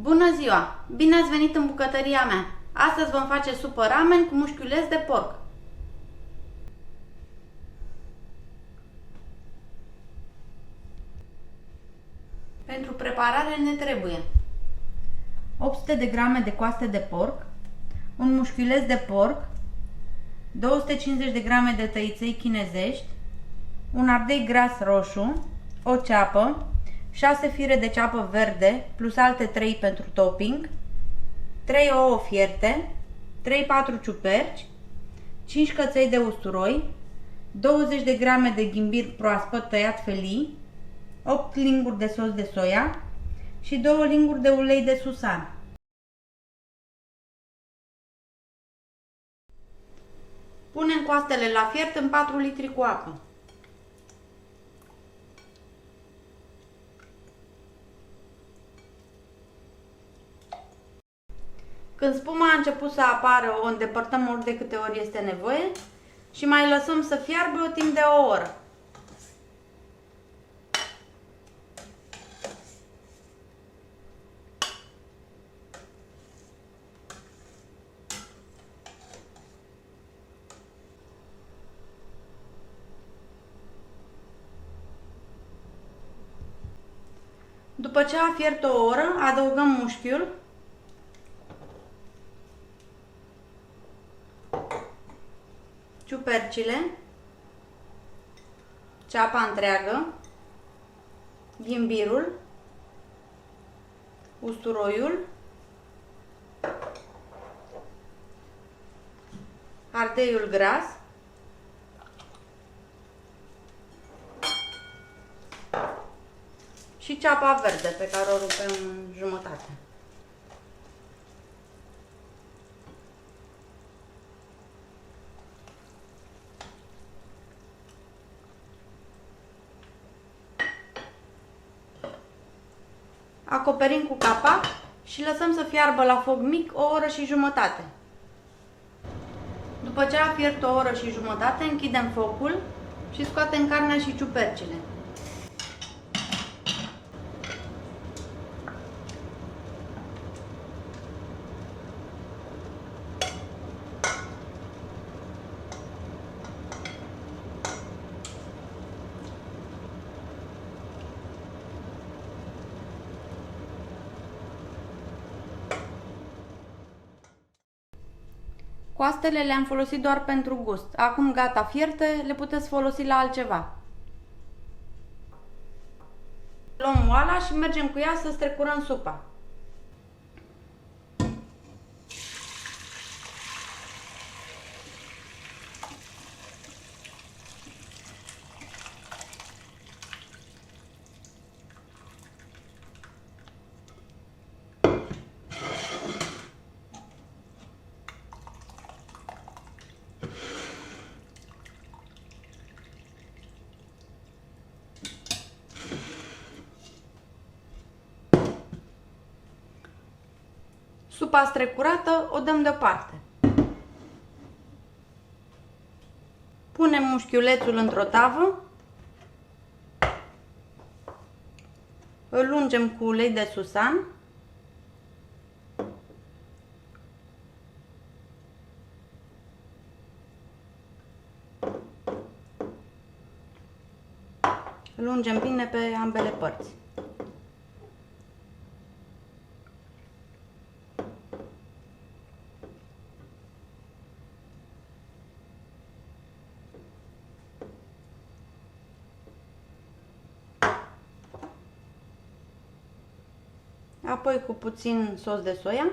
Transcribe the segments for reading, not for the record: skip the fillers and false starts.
Bună ziua! Bine ați venit în bucătăria mea! Astăzi vom face supă ramen cu mușchiuleț de porc. Pentru preparare ne trebuie 800 de grame de coaste de porc, un mușchiuleț de porc, 250 de grame de tăiței chinezești, un ardei gras roșu, o ceapă, 6 fire de ceapă verde plus alte 3 pentru topping, 3 ouă fierte, 3-4 ciuperci, 5 căței de usturoi, 20 de grame de ghimbir proaspăt tăiat felii, 8 linguri de sos de soia și 2 linguri de ulei de susan. Punem coastele la fiert în 4 litri cu apă. Când spuma a început să apară, o îndepărtăm ori de câte ori este nevoie și mai lăsăm să fiarbă timp de o oră. După ce a fiert o oră, adăugăm mușchiul, ciupercile, ceapa întreagă, ghimbirul, usturoiul, ardeiul gras, și ceapa verde pe care o rupem în jumătate. Acoperim cu capac și lăsăm să fiarbă la foc mic o oră și jumătate. După ce a fiert o oră și jumătate, închidem focul și scoatem carnea și ciupercile. Coastele le-am folosit doar pentru gust. Acum gata fierte, le puteți folosi la altceva. Luăm oala și mergem cu ea să strecurăm supa. Supa strecurată o dăm deoparte. Punem mușchiulețul într-o tavă, îl ungem cu ulei de susan, îl ungem bine pe ambele părți. Apoi cu puțin sos de soia.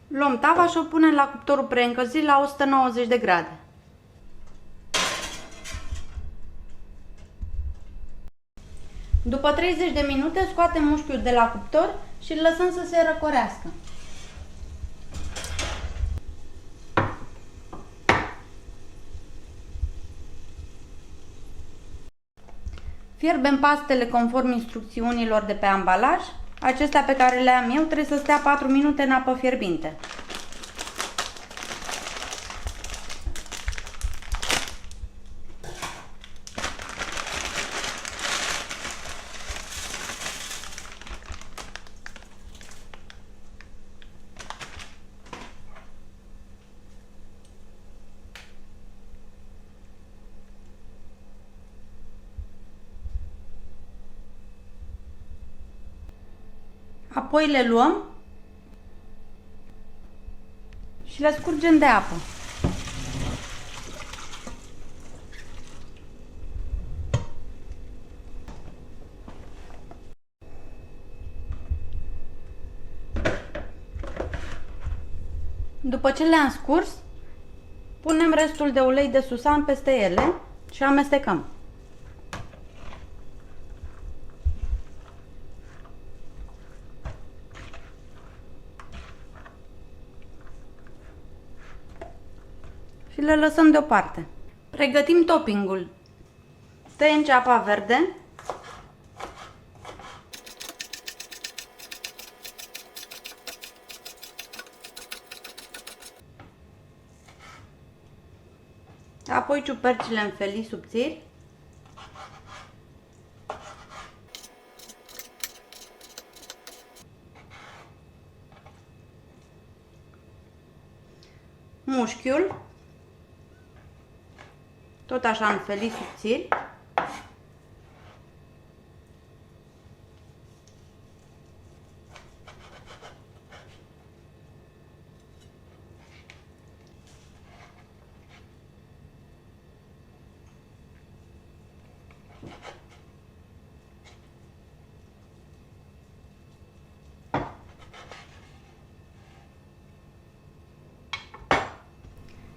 Luăm tava și o punem la cuptorul preîncălzit la 190 de grade. După 30 de minute scoatem mușchiul de la cuptor și îl lăsăm să se răcorească. Fierbem pastele conform instrucțiunilor de pe ambalaj. Acestea pe care le am eu trebuie să stea 4 minute în apă fierbinte. Apoi le luăm și le scurgem de apă. După ce le-am scurs, punem restul de ulei de susan peste ele și amestecăm. Și le lăsăm deoparte. Pregătim toppingul. Tăiem ceapa verde. Apoi ciupercile în felii subțiri. Mușchiul. Tot așa în felii subțiri.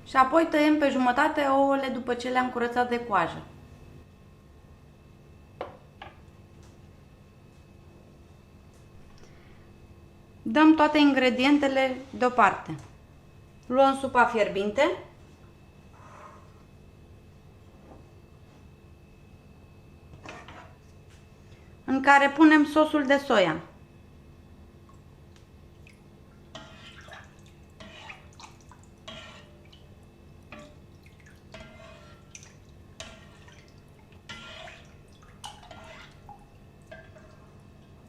Și apoi tăiem pe jumătate ouăle după ce le-am curățat de coajă. Dăm toate ingredientele deoparte. Luăm supa fierbinte. În care punem sosul de soia.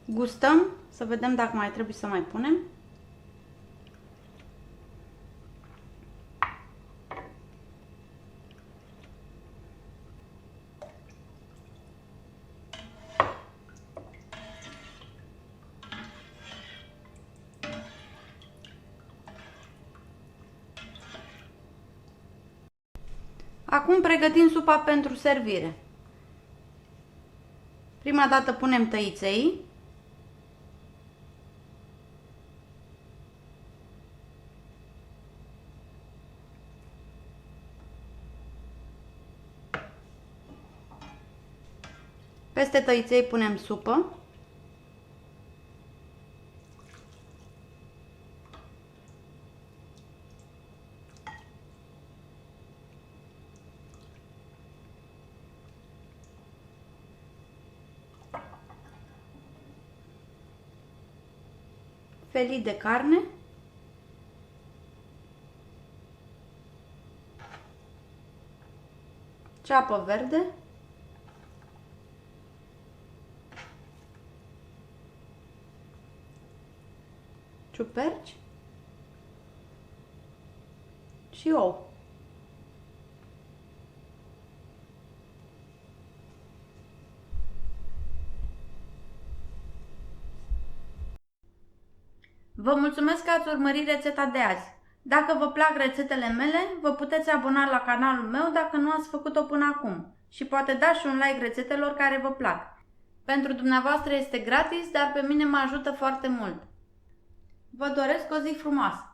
Gustăm, să vedem dacă mai trebuie să mai punem. Acum pregătim supa pentru servire. Prima dată punem tăiței. Peste tăiței punem supă. Felii de carne. Ceapă verde. Ciuperci și ou. Vă mulțumesc că ați urmărit rețeta de azi. Dacă vă plac rețetele mele, vă puteți abona la canalul meu dacă nu ați făcut-o până acum și poate dați și un like rețetelor care vă plac. Pentru dumneavoastră este gratis, dar pe mine mă ajută foarte mult. Vă doresc o zi frumoasă!